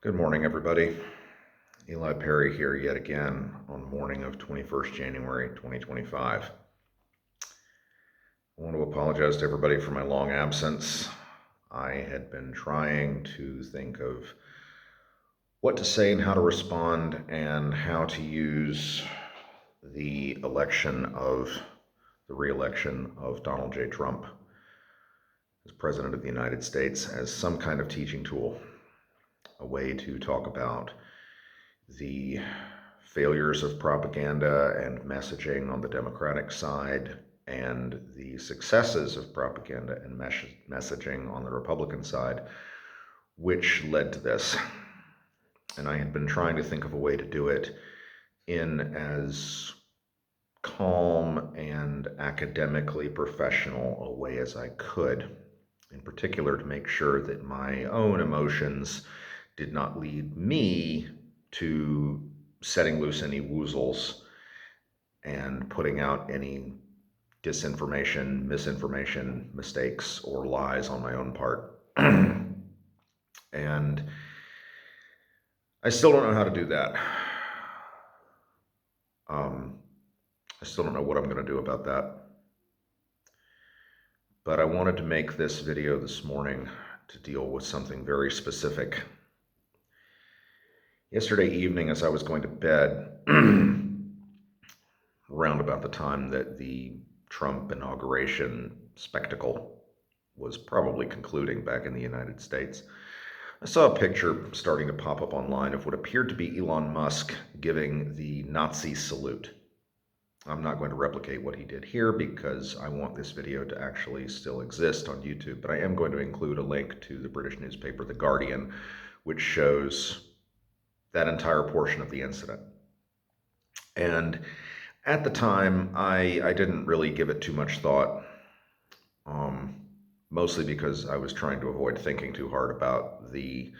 Good morning, everybody. Eli Perry here yet again on the morning of 21st January 2025. I want to apologize to everybody for my long absence. I had been trying to think of what to say and how to respond and how to use the re-election of Donald J. Trump as President of the United States as some kind of teaching tool, a way to talk about the failures of propaganda and messaging on the Democratic side and the successes of propaganda and messaging on the Republican side, which led to this. And I had been trying to think of a way to do it in as calm and academically professional a way as I could, in particular to make sure that my own emotions did not lead me to setting loose any woozles and putting out any disinformation, misinformation, mistakes, or lies on my own part. And I still don't know how to do that. I still don't know what I'm going to do about that. But I wanted to make this video this morning to deal with something very specific. Yesterday evening, as I was going to bed, around about the time that the Trump inauguration spectacle was probably concluding back in the United States, I saw a picture starting to pop up online of what appeared to be Elon Musk giving the Nazi salute. I'm not going to replicate what he did here because I want this video to actually still exist on YouTube, but I am going to include a link to the British newspaper The Guardian, which shows that entire portion of the incident. And at the time, I didn't really give it too much thought, mostly because I was trying to avoid thinking too hard about the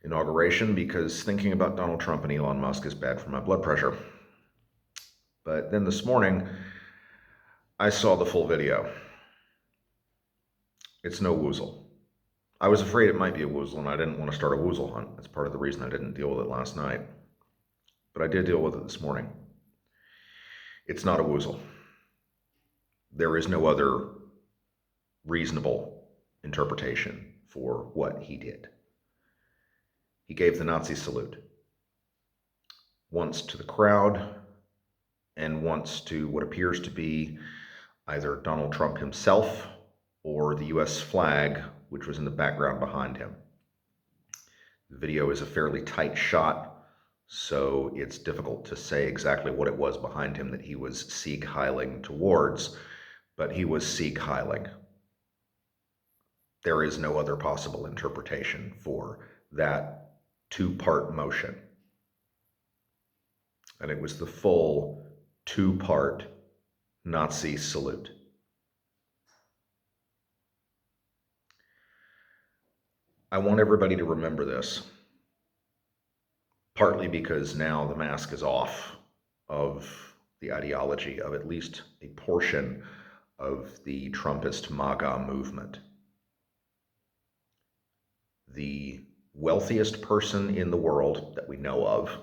inauguration, because thinking about Donald Trump and Elon Musk is bad for my blood pressure. But then this morning, I saw the full video. It's no Woozle. I was afraid it might be a Woozle, and I didn't want to start a Woozle hunt. That's part of the reason I didn't deal with it last night. But I did deal with it this morning. It's not a Woozle. There is no other reasonable interpretation for what he did. He gave the Nazi salute. Once to the crowd, and once to what appears to be either Donald Trump himself or the US flag, which was in the background behind him. The video is a fairly tight shot, so it's difficult to say exactly what it was behind him that he was Sieg Heiling towards, but he was Sieg Heiling. There is no other possible interpretation for that two-part motion. And it was the full two-part Nazi salute. I want everybody to remember this, partly because now the mask is off of the ideology of at least a portion of the Trumpist MAGA movement. The wealthiest person in the world that we know of,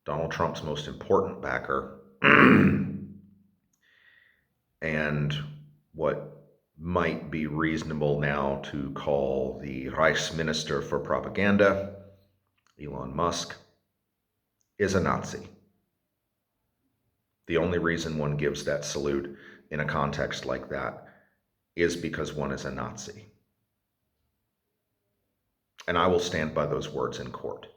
Donald Trump's most important backer, and what might be reasonable now to call the Reichsminister for Propaganda, Elon Musk, is a Nazi. The only reason one gives that salute in a context like that is because one is a Nazi. And I will stand by those words in court.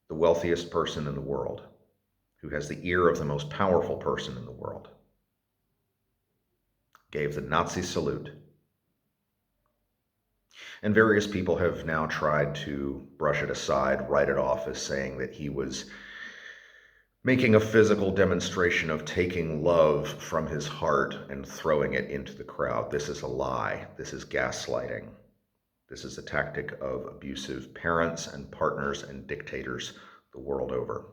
The wealthiest person in the world, who has the ear of the most powerful person in the world, gave the Nazi salute. And various people have now tried to brush it aside, write it off as saying that he was making a physical demonstration of taking love from his heart and throwing it into the crowd. This is a lie. This is gaslighting. This is a tactic of abusive parents and partners and dictators the world over.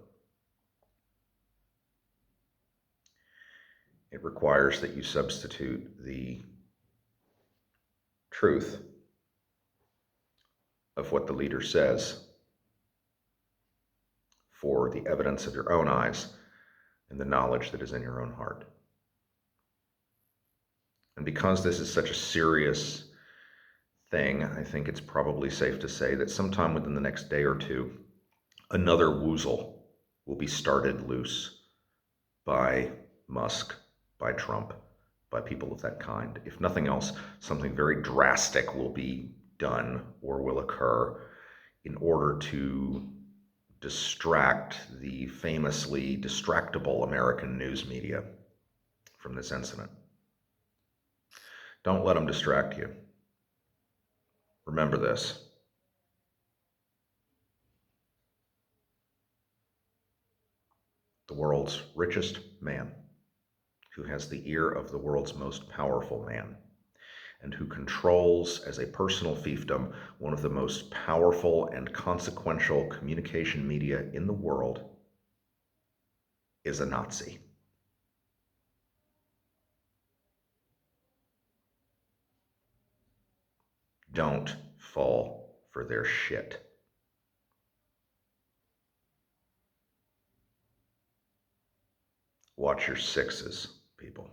It requires that you substitute the truth of what the leader says for the evidence of your own eyes and the knowledge that is in your own heart. And because this is such a serious thing, I think it's probably safe to say that sometime within the next day or two, another Woozle will be started loose by Musk, by Trump, by people of that kind. If nothing else, something very drastic will be done or will occur in order to distract the famously distractible American news media from this incident. Don't let them distract you. Remember this. The world's richest man, who has the ear of the world's most powerful man, and who controls, as a personal fiefdom, one of the most powerful and consequential communication media in the world, is a Nazi. Don't fall for their shit. Watch your sixes, people.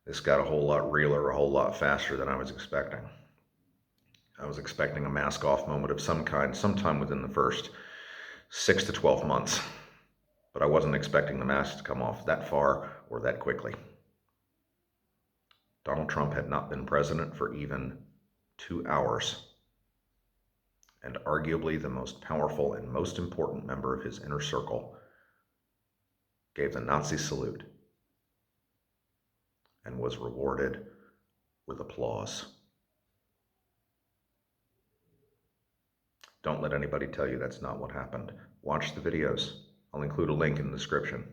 This got a whole lot realer, a whole lot faster than I was expecting. I was expecting a mask off moment of some kind sometime within the first 6 to 12 months, but I wasn't expecting the mask to come off that far or that quickly. Donald Trump had not been president for even 2 hours, and arguably the most powerful and most important member of his inner circle gave the Nazi salute and was rewarded with applause. Don't let anybody tell you that's not what happened. Watch the videos. I'll include a link in the description.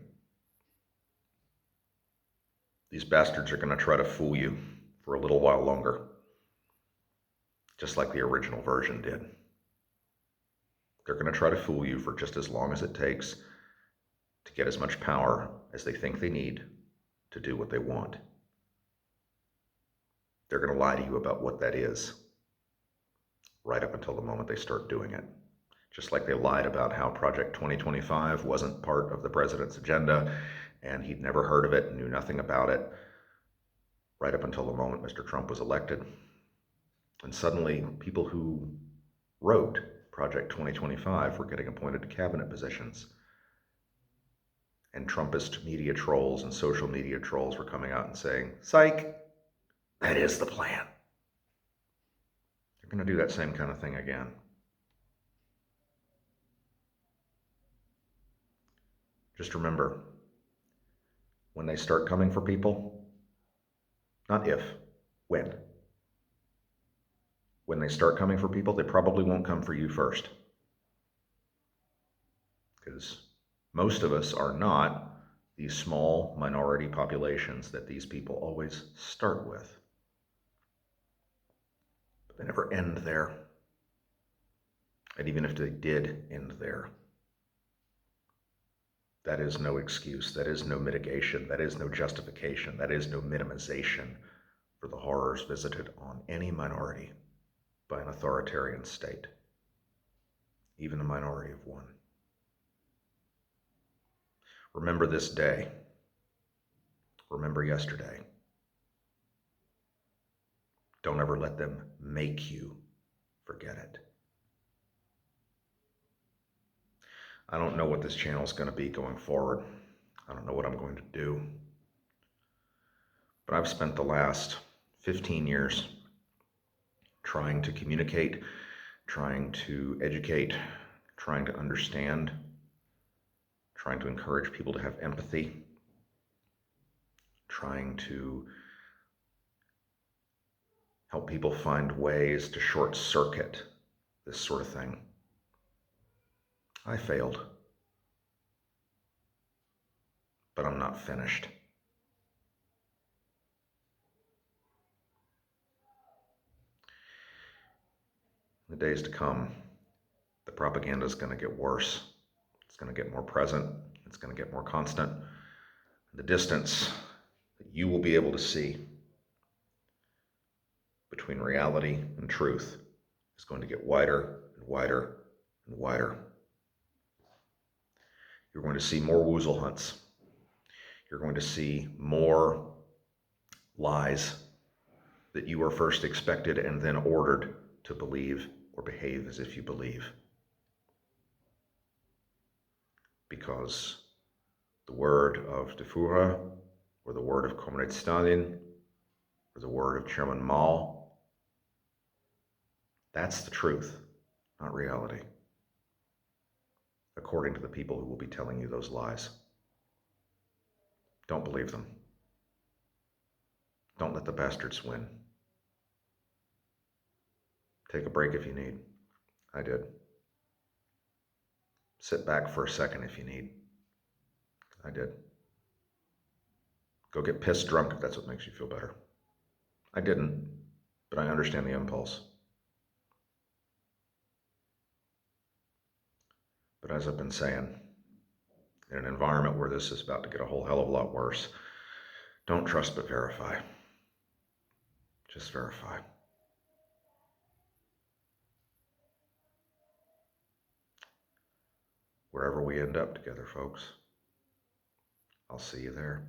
These bastards are going to try to fool you for a little while longer, just like the original version did. They're going to try to fool you for just as long as it takes to get as much power as they think they need to do what they want. They're going to lie to you about what that is right up until the moment they start doing it. Just like they lied about how Project 2025 wasn't part of the president's agenda and he'd never heard of it and knew nothing about it right up until the moment Mr. Trump was elected. And suddenly people who wrote Project 2025 were getting appointed to cabinet positions. And Trumpist media trolls and social media trolls were coming out and saying, psych, that is the plan. They're going to do that same kind of thing again. Just remember, when they start coming for people, not if, when. When they start coming for people, they probably won't come for you first. Because most of us are not these small minority populations that these people always start with. But they never end there. And even if they did end there, that is no excuse, that is no mitigation, that is no justification, that is no minimization for the horrors visited on any minority by an authoritarian state, even a minority of one. Remember this day. Remember yesterday. Don't ever let them make you forget it. I don't know what this channel is going to be going forward. I don't know what I'm going to do. But I've spent the last 15 years trying to communicate, trying to educate, trying to understand, trying to encourage people to have empathy, trying to help people find ways to short circuit this sort of thing. I failed, but I'm not finished. In the days to come, the propaganda is going to get worse. It's going to get more present. It's going to get more constant. The distance that you will be able to see between reality and truth is going to get wider and wider and wider. You're going to see more Woozle hunts. You're going to see more lies that you were first expected and then ordered to believe or behave as if you believe. Because the word of the Führer, or the word of Comrade Stalin, or the word of Chairman Mao, that's the truth, not reality, according to the people who will be telling you those lies. Don't believe them. Don't let the bastards win. Take a break if you need. I did. Sit back for a second if you need. I did. Go get pissed drunk if that's what makes you feel better. I didn't, but I understand the impulse. But as I've been saying, in an environment where this is about to get a whole hell of a lot worse, don't trust but verify. Just verify. Wherever we end up together, folks, I'll see you there.